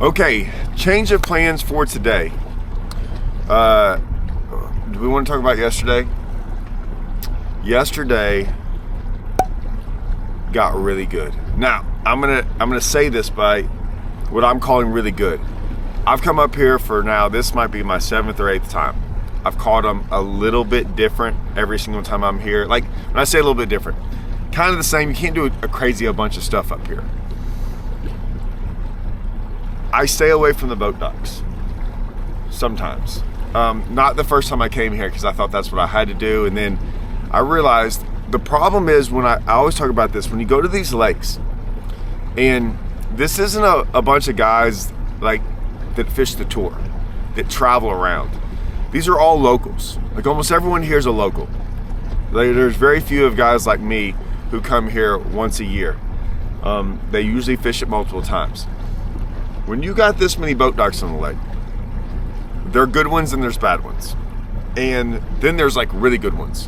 Okay, change of plans for today. Do we want to talk about yesterday? Yesterday got really good. Now, I'm gonna say this by what I'm calling really good. I've come up here for now, this might be my 7th or 8th time. I've caught them a little bit different every single time I'm here. Like, when I say a little bit different, kind of the same. You can't do a bunch of stuff up here. I stay away from the boat docks sometimes. Not the first time I came here, because I thought that's what I had to do. And then I realized the problem is when I always talk about this, when you go to these lakes, and this isn't a bunch of guys like that fish the tour, that travel around. These are all locals. Like, almost everyone here is a local. There's very few of guys like me who come here once a year. They usually fish it multiple times. When you got this many boat docks on the lake, there are good ones and there's bad ones. And then there's like really good ones.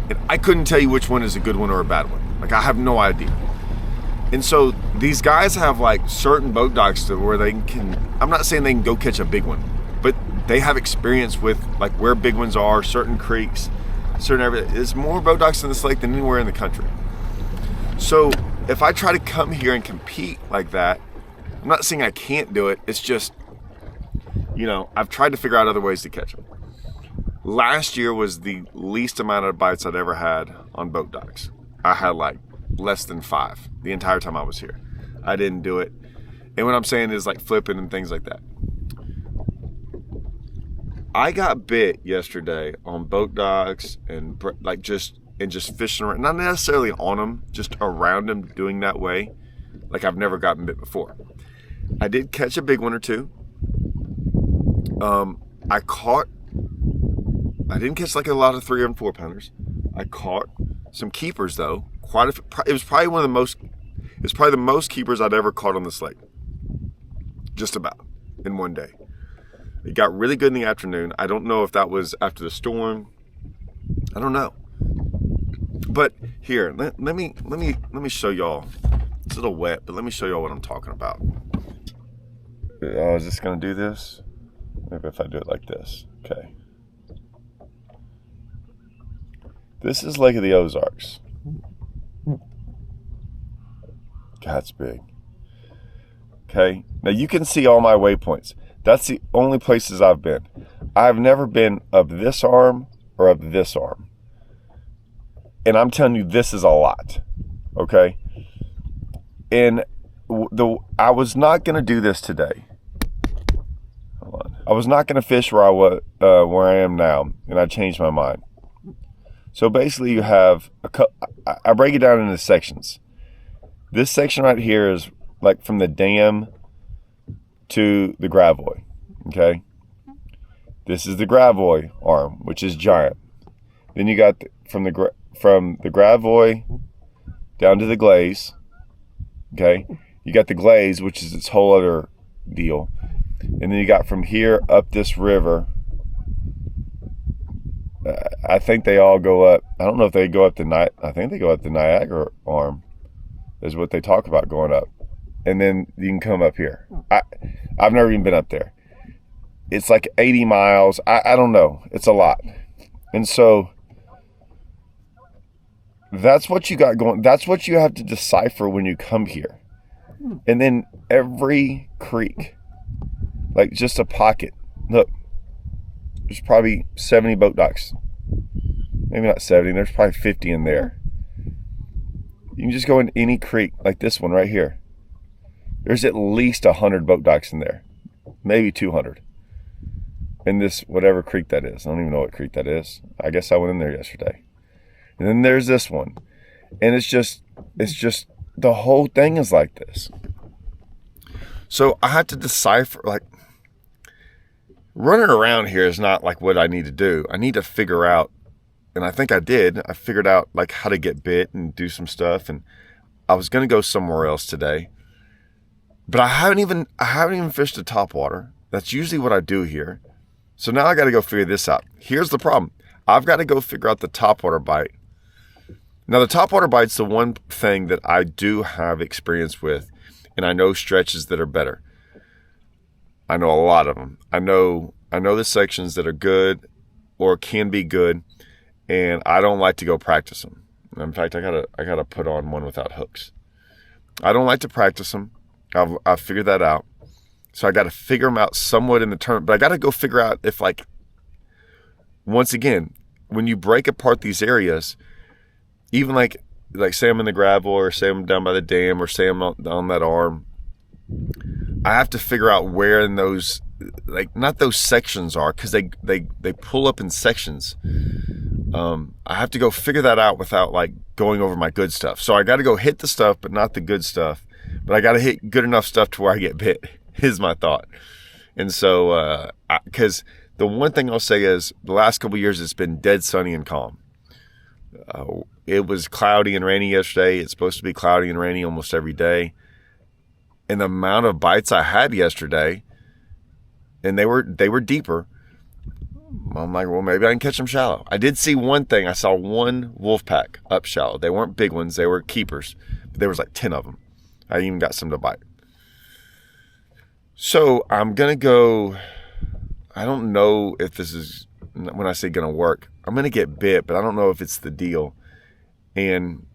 And I couldn't tell you which one is a good one or a bad one. Like, I have no idea. And so these guys have like certain boat docks to where they can, I'm not saying they can go catch a big one, but they have experience with like where big ones are, certain creeks, certain everything. There's more boat docks in this lake than anywhere in the country. So if I try to come here and compete like that, I'm not saying I can't do it. It's just, I've tried to figure out other ways to catch them. Last year was the least amount of bites I'd ever had on boat docks. I had like less than 5 the entire time I was here. I didn't do it. And what I'm saying is like flipping and things like that. I got bit yesterday on boat docks and just fishing around, not necessarily on them, just around them, doing that way. Like, I've never gotten bit before. I did catch a big one or two. I didn't catch like a lot of 3 and 4 pounders. I caught some keepers though. It was probably the most keepers I'd ever caught on this lake. Just about in one day. It got really good in the afternoon. I don't know if that was after the storm. I don't know. But here, let me show y'all. It's a little wet, but let me show y'all what I'm talking about. Oh, is this gonna do this? Maybe if I do it like this. Okay. This is Lake of the Ozarks. That's big. Okay. Now you can see all my waypoints. That's the only places I've been. I've never been up this arm or up this arm. And I'm telling you, this is a lot. Okay. And I was not going to do this today. Hold on. I was not going to fish where I am now, and I changed my mind. So basically, you have I break it down into sections. This section right here is like from the dam to the Gravois. Okay. This is the Gravois arm, which is giant. Then you got from the Gravois down to the Glaze. Okay. You got the Glaze, which is its whole other deal. And then you got from here up this river. I think they all go up. I don't know if they go up I think they go up the Niagara arm is what they talk about going up. And then you can come up here. I've never even been up there. It's like 80 miles. I don't know. It's a lot. And so that's what you got going. That's what you have to decipher when you come here. And then every creek, like just a pocket. Look, there's probably 70 boat docks. Maybe not 70. There's probably 50 in there. You can just go in any creek like this one right here. There's at least 100 boat docks in there. Maybe 200. In this, whatever creek that is. I don't even know what creek that is. I guess I went in there yesterday. And then there's this one. And it's just, the whole thing is like this. So I had to decipher, like, running around here is not like what I need to do. I need to figure out, and I think I did. I figured out like how to get bit and do some stuff. And I was going to go somewhere else today. But I haven't even fished the topwater. That's usually what I do here. So now I got to go figure this out. Here's the problem. I've got to go figure out the topwater bite. Now, the topwater bite's the one thing that I do have experience with, and I know stretches that are better. I know a lot of them. I know the sections that are good or can be good, and I don't like to go practice them. In fact, I gotta put on one without hooks. I don't like to practice them. I've figured that out. So I got to figure them out somewhat in the tournament. But I got to go figure out if, like, once again, when you break apart these areas, even like say I'm in the gravel, or say I'm down by the dam, or say I'm on that arm, I have to figure out where in those, like, not those sections are, because they pull up in sections. I have to go figure that out without, like, going over my good stuff. So I got to go hit the stuff, but not the good stuff. But I got to hit good enough stuff to where I get bit, is my thought. And so, because the one thing I'll say is the last couple of years it's been dead sunny and calm. It was cloudy and rainy yesterday. It's supposed to be cloudy and rainy almost every day. And the amount of bites I had yesterday, and they were deeper, I'm like, well, maybe I can catch them shallow. I did see one thing. I saw one wolf pack up shallow. They weren't big ones. They were keepers. But there was like 10 of them. I even got some to bite. So I'm going to go, I don't know if this is, when I say going to work, I'm going to get bit, but I don't know if it's the deal. And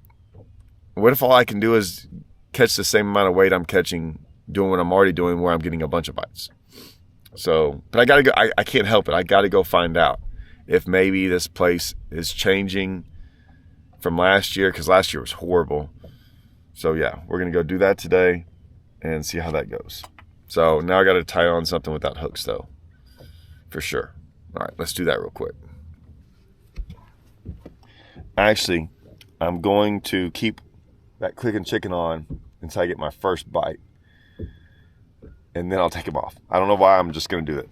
what if all I can do is catch the same amount of weight I'm catching doing what I'm already doing, where I'm getting a bunch of bites? So, but I got to go, I can't help it. I got to go find out if maybe this place is changing from last year, because last year was horrible. So yeah, we're going to go do that today and see how that goes. So now I got to tie on something without hooks though, for sure. All right, let's do that real quick. Actually, I'm going to keep that clicking chicken on until I get my first bite, and then I'll take him off. I don't know why, I'm just going to do it.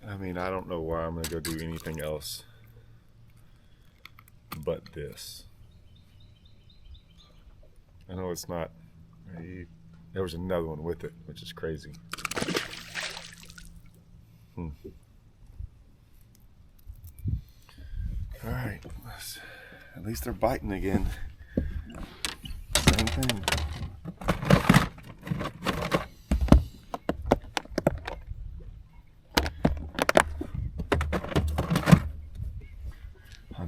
I mean, I don't know why I'm going to go do anything else but this. I know it's not, there was another one with it, which is crazy. All right, at least they're biting again. Same thing.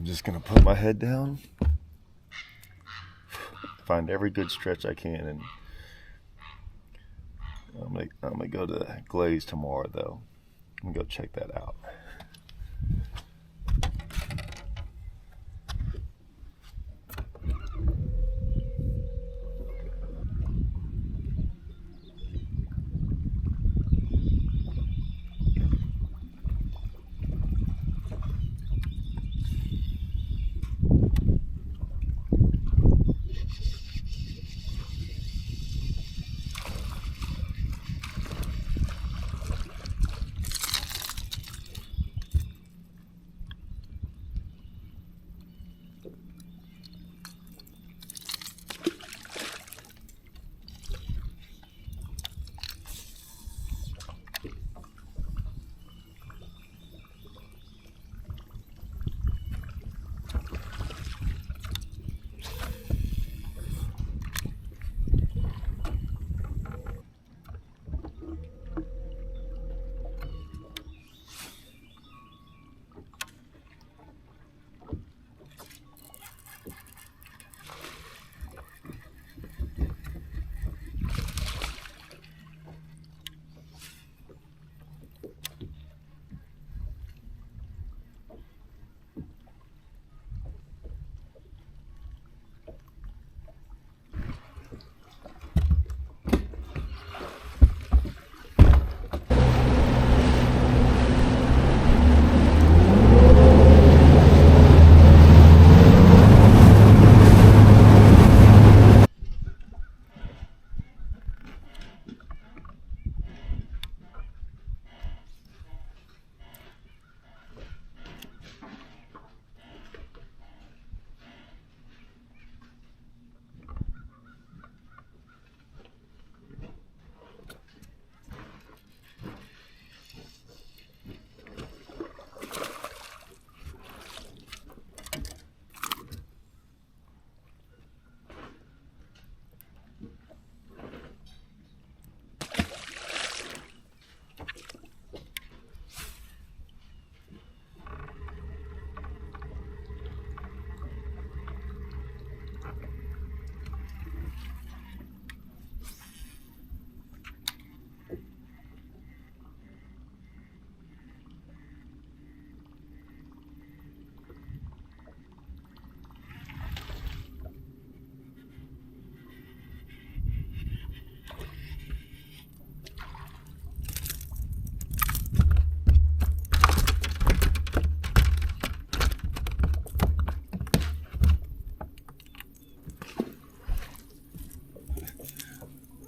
I'm just gonna put my head down, find every good stretch I can, and I'm gonna go to Glaze tomorrow though. I'm gonna go check that out.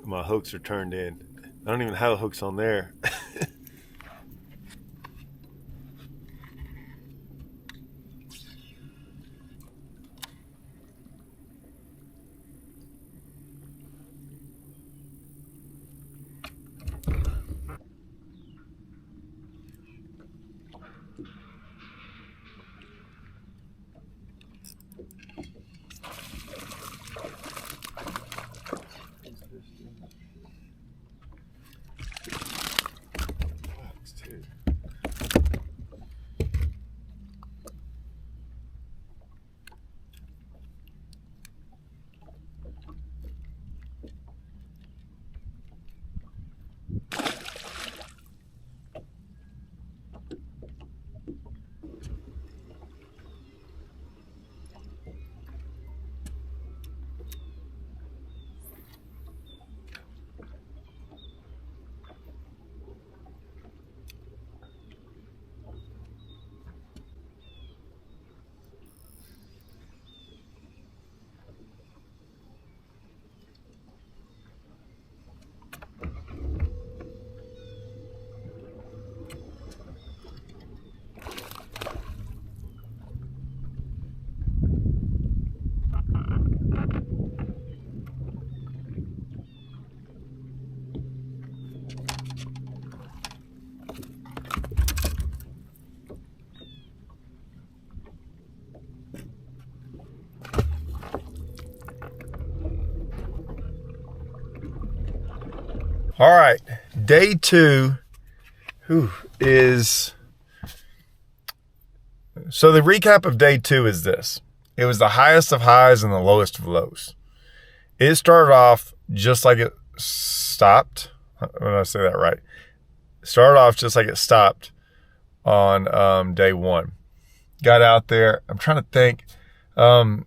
My hooks are turned in. I don't even have hooks on there. All right, day 2 is So the recap of day 2 is this. It was the highest of highs and the lowest of lows. It started off just like it stopped. When I say that right? It started off just like it stopped on day 1. Got out there. I'm trying to think. Kind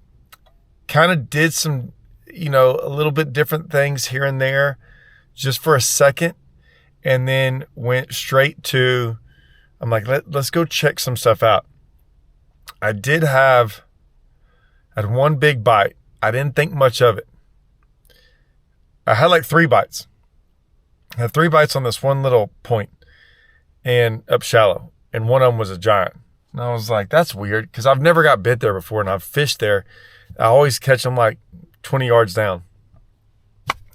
of did some, a little bit different things here and there just for a second. And then went straight to, I'm like, let's go check some stuff out. I had one big bite. I didn't think much of it. I had like 3 bites. I had 3 bites on this one little point and up shallow. And one of them was a giant. And I was like, that's weird because I've never got bit there before and I've fished there. I always catch them like 20 yards down.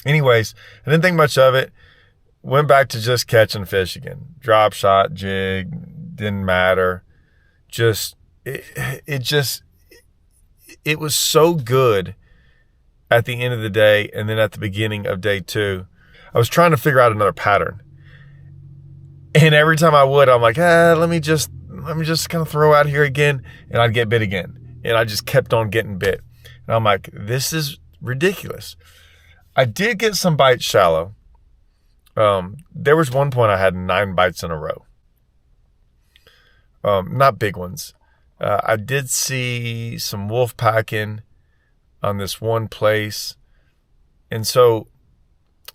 Anyways, I didn't think much of it. Went back to just catching fish again. Drop shot, jig, didn't matter. It was so good at the end of the day and then at the beginning of day 2. I was trying to figure out another pattern. And every time I would, I'm like, let me just kind of throw out here again, and I'd get bit again. And I just kept on getting bit. And I'm like, this is ridiculous. I did get some bites shallow. There was one point I had 9 bites in a row. Not big ones. I did see some wolf packing on this one place. And so,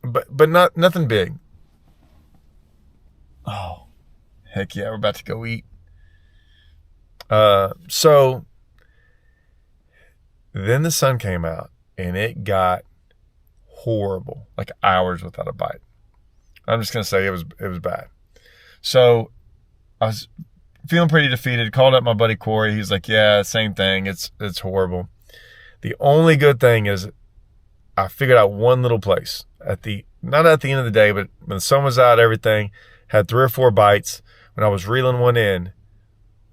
but nothing big. Oh, heck yeah, we're about to go eat. So then the sun came out and it got horrible, like hours without a bite. I'm just going to say it was bad. So I was feeling pretty defeated, called up my buddy Corey. He's like, yeah, same thing. It's horrible. The only good thing is I figured out one little place not at the end of the day, but when the sun was out, everything had 3 or 4 bites. When I was reeling one in,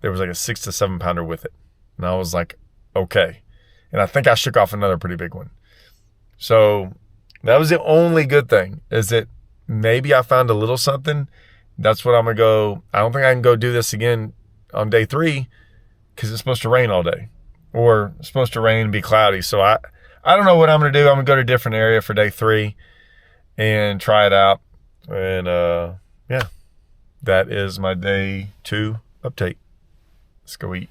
there was like a 6 to 7 pounder with it. And I was like, okay. And I think I shook off another pretty big one. So that was the only good thing, is that maybe I found a little something. That's what I'm going to go. I don't think I can go do this again on day 3 because it's supposed to rain all day, or it's supposed to rain and be cloudy. So I don't know what I'm going to do. I'm going to go to a different area for day 3 and try it out. And yeah, that is my day 2 update. Let's go eat.